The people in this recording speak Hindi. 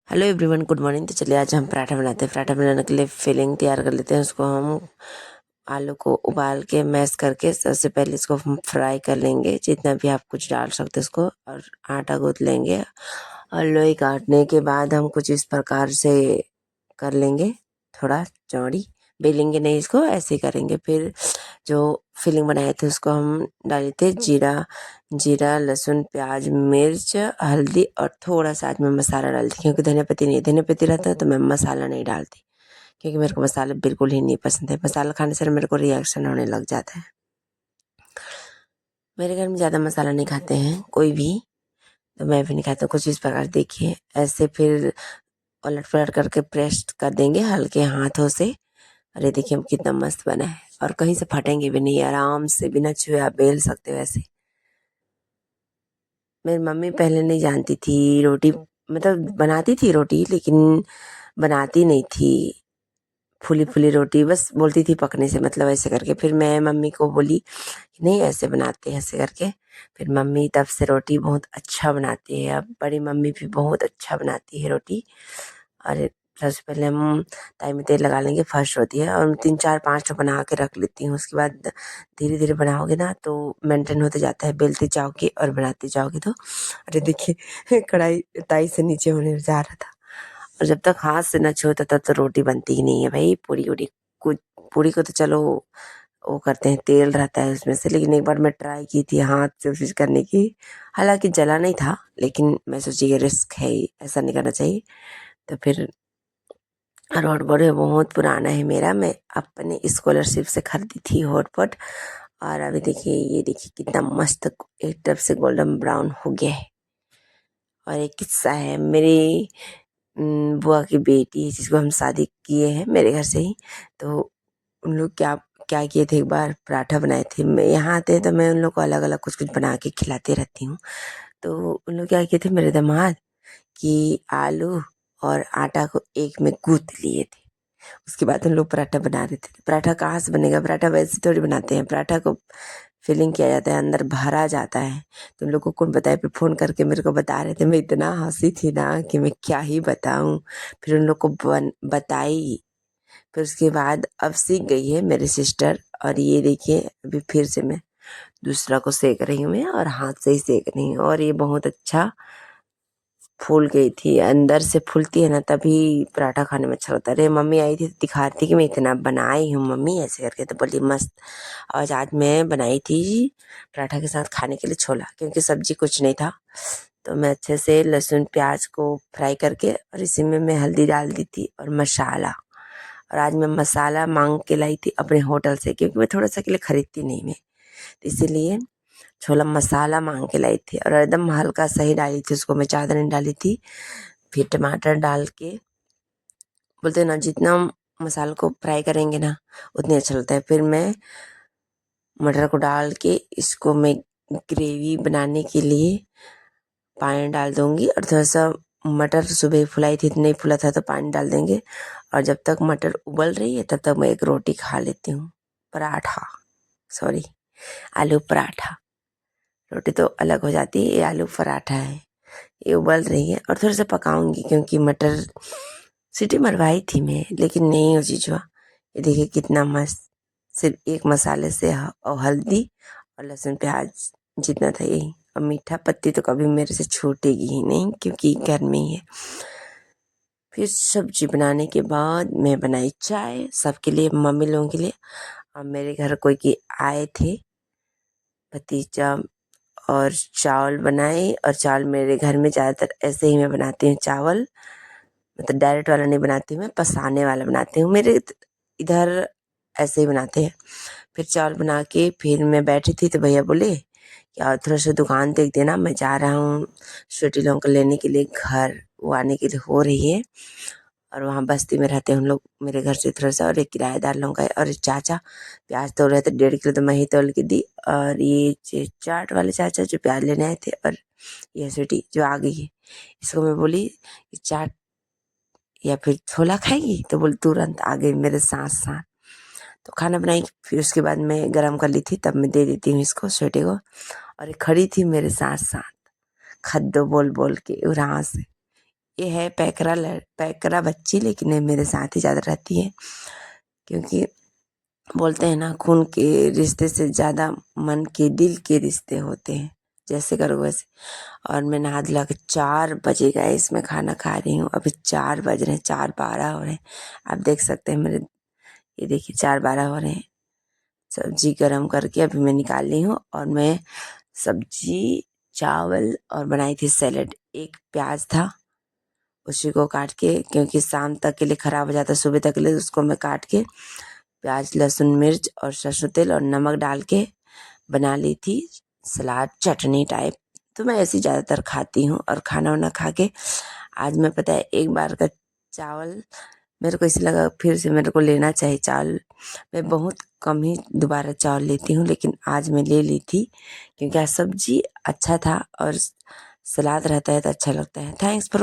Hello everyone, good morning. तो चलिए आज हम पराठा बनाते हैं। पराठा बनाने के लिए फिलिंग तैयार कर लेते हैं। उसको हम आलू को उबाल के मैश करके सबसे पहले इसको हम फ्राई कर लेंगे, जितना भी आप कुछ डाल सकते हैं उसको, और आटा गूँथ लेंगे। और लोई काटने के बाद हम कुछ इस प्रकार से कर लेंगे, थोड़ा चौड़ी बेलेंगे नहीं, इसको ऐसे ही करेंगे। फिर जो फिलिंग बनाए थे उसको हम डाले थे जीरा, लहसुन, प्याज, मिर्च, हल्दी और थोड़ा सा आज मैं मसाला डालती, क्योंकि धनिया पत्ती नहीं, धनिया पत्ती रहता है तो मैं मसाला नहीं डालती, क्योंकि मेरे को मसाला बिल्कुल ही नहीं पसंद है। मसाला खाने से मेरे को रिएक्शन होने लग जाता है। मेरे घर में ज़्यादा मसाला नहीं खाते हैं कोई भी, तो मैं भी नहीं खाता। कुछ इस प्रकार देखिए, ऐसे फिर उलट पलट करके प्रेस कर देंगे हल्के हाथों से। अरे देखिए हम कितना मस्त बना है, और कहीं से फटेंगे भी नहीं, आराम से बिना छुए आप बेल सकते हो ऐसे। मेरी मम्मी पहले नहीं जानती थी रोटी, मतलब बनाती थी रोटी, लेकिन बनाती नहीं थी फूली फूली रोटी, बस बोलती थी पकने से मतलब, ऐसे करके। फिर मैं मम्मी को बोली कि नहीं ऐसे बनाते हैं, ऐसे करके। फिर मम्मी तब से रोटी बहुत अच्छा बनाती है। अब बड़ी मम्मी भी बहुत अच्छा बनाती है रोटी। और सबसे पहले हम ताई में तेल लगा लेंगे, फर्स्ट होती है, और 3 4 5 तो बना के रख लेती हूँ। उसके बाद धीरे धीरे बनाओगे ना तो मेंटेन होते जाता है, बेलते जाओगे और बनाते जाओगे तो। अरे देखिए कढ़ाई ताई से नीचे होने जा रहा था। और जब तक हाथ से न छूते तब तो रोटी बनती ही नहीं है भाई। पूरी उड़ी कुछ, पूरी को तो चलो वो करते हैं, तेल रहता है उसमें से, लेकिन एक बार मैं ट्राई की थी हाथ से फिर करने की, हालांकि जला नहीं था, लेकिन मैं सोची कि रिस्क है ही, ऐसा नहीं करना चाहिए। तो फिर हॉटपॉट बहुत पुराना है मेरा, मैं अपने स्कॉलरशिप से खरीदी थी हॉटपॉट। और अभी देखिए, ये देखिए कितना मस्त एक तरफ से गोल्डन ब्राउन हो गया है। और एक किस्सा है, मेरी बुआ की बेटी है जिसको हम शादी किए हैं मेरे घर से ही। तो उन लोग क्या क्या किए थे, एक बार पराठा बनाए थे। मैं यहाँ आते हैं तो मैं उन लोग को अलग अलग कुछ कुछ बना के खिलाती रहती हूँ। तो उन लोग क्या किए थे मेरे दामाद, कि आलू और आटा को एक में गूँथ लिए थे। उसके बाद उन लोग पराठा बना रहे थे। पराठा कहाँ से बनेगा, पराठा वैसे थोड़ी बनाते हैं, पराठा को फिलिंग किया जाता है, अंदर भरा जाता है। तो उन लोग को कौन बताए, फिर फ़ोन करके मेरे को बता रहे थे। मैं इतना हंसी थी ना कि मैं क्या ही बताऊँ। फिर उन लोग को बताई। फिर उसके बाद अब सीख गई है मेरी सिस्टर। और ये देखिए अभी फिर से मैं दूसरा को सेक रही हूँ, मैं और हाथ से ही सेक रही हूँ, और ये बहुत अच्छा फूल गई थी। अंदर से फूलती है ना तभी पराठा खाने में अच्छा लगता है। अरे मम्मी आई थी तो दिखा रही थी कि मैं इतना बनाई हूँ मम्मी, ऐसे करके। तो बोली मस्त। और आज मैं बनाई थी पराठा के साथ खाने के लिए छोला, क्योंकि सब्जी कुछ नहीं था। तो मैं अच्छे से लहसुन प्याज को फ्राई करके, और इसी में मैं हल्दी डाल दी थी और मसाला। और आज मैं मसाला मांग के लाई थी अपने होटल से, क्योंकि मैं थोड़ा सा के लिए खरीदती नहीं मैं, तो इसीलिए छोला मसाला मांग के लाई थी। और एकदम हल्का सा ही डाली थी उसको, मैं ज़्यादा नहीं डाली थी। फिर टमाटर डाल के, बोलते हैं ना जितना मसाले को फ्राई करेंगे ना उतनी अच्छा लगता है। फिर मैं मटर को डाल के इसको मैं ग्रेवी बनाने के लिए पानी डाल दूँगी। और थोड़ा सा मटर सुबह फुलाई थी तो नहीं फूला था तो पानी डाल देंगे। और जब तक मटर उबल रही है तब तक मैं एक रोटी खा लेती हूँ, पराठा, सॉरी आलू पराठा। रोटी तो अलग हो जाती है, ये आलू पराठा है। ये उबल रही है और थोड़ा सा पकाऊंगी, क्योंकि मटर सीटी मरवाई थी मैं, लेकिन नहीं हो चीज हुआ। ये देखिए कितना मस्त, सिर्फ एक मसाले से और हल्दी और लहसुन प्याज जितना था यही। और मीठा पत्ती तो कभी मेरे से छूटेगी ही नहीं, क्योंकि घर में ही है। फिर सब्जी बनाने के बाद मैं बनाई चाय सबके लिए, मम्मी लोगों के लिए। और मेरे घर कोई के आए थे भतीजा, और चावल बनाए। और चावल मेरे घर में ज़्यादातर ऐसे ही मैं बनाती हूँ चावल, मतलब डायरेक्ट वाला नहीं बनाती हूँ मैं, पसाने वाला बनाती हूँ। मेरे इधर ऐसे ही बनाते हैं। फिर चावल बना के फिर मैं बैठी थी तो भैया बोले कि और थोड़ा सा दुकान देख देना, मैं जा रहा हूँ छोटी लोगों को लेने के लिए घर, वो आने के लिए हो रही है। और वहाँ बस्ती में रहते हैं हम लोग, मेरे घर से थोड़ा सा, और एक किराएदार लोगों का है। और एक चाचा प्याज तोड़ रहे थे, 1.5 किलो तो मैं ही तोड़ के दी। और ये चाट वाले चाचा जो प्याज लेने आए थे, और ये स्वीटी जो आ गई है, इसको मैं बोली कि चाट या फिर छोला खाएगी, तो बोली तुरंत आ गई मेरे साथ साथ। तो खाना बनाई, फिर उसके बाद मैं गरम कर ली थी, तब मैं दे देती हूँ इसको स्वीटी को। और ये खड़ी थी मेरे साथ साथ, खद्दो बोल बोल के उराह से। ये है पैकरा बच्ची, लेकिन ये मेरे साथ ही ज़्यादा रहती है, क्योंकि बोलते हैं ना, खून के रिश्ते से ज़्यादा मन के दिल के रिश्ते होते हैं, जैसे करो वैसे। और मैं नहा धुला के 4 बजे गए इसमें खाना खा रही हूँ। अभी 4 बज रहे हैं, 4:12 हो रहे हैं। आप देख सकते हैं मेरे, ये देखिए 4:12 हो रहे हैं। सब्जी गरम करके अभी मैं निकाल ली हूँ, और मैं सब्जी, चावल और बनाई थी सैलेड। एक प्याज था, उसी को काट के, क्योंकि शाम तक के लिए ख़राब हो जाता, सुबह तक के लिए, उसको मैं काट के प्याज, लहसुन, मिर्च और सरसों तेल और नमक डाल के बना ली थी सलाद, चटनी टाइप। तो मैं ऐसे ज़्यादातर खाती हूँ। और खाना वाना खा के आज मैं, पता है, एक बार का चावल मेरे को इसलिए लगा फिर से मेरे को लेना चाहिए चावल। मैं बहुत कम ही दोबारा चावल लेती हूँ, लेकिन आज मैं ले ली थी, क्योंकि आज सब्जी अच्छा था और सलाद रहता है तो अच्छा लगता है। Thanks for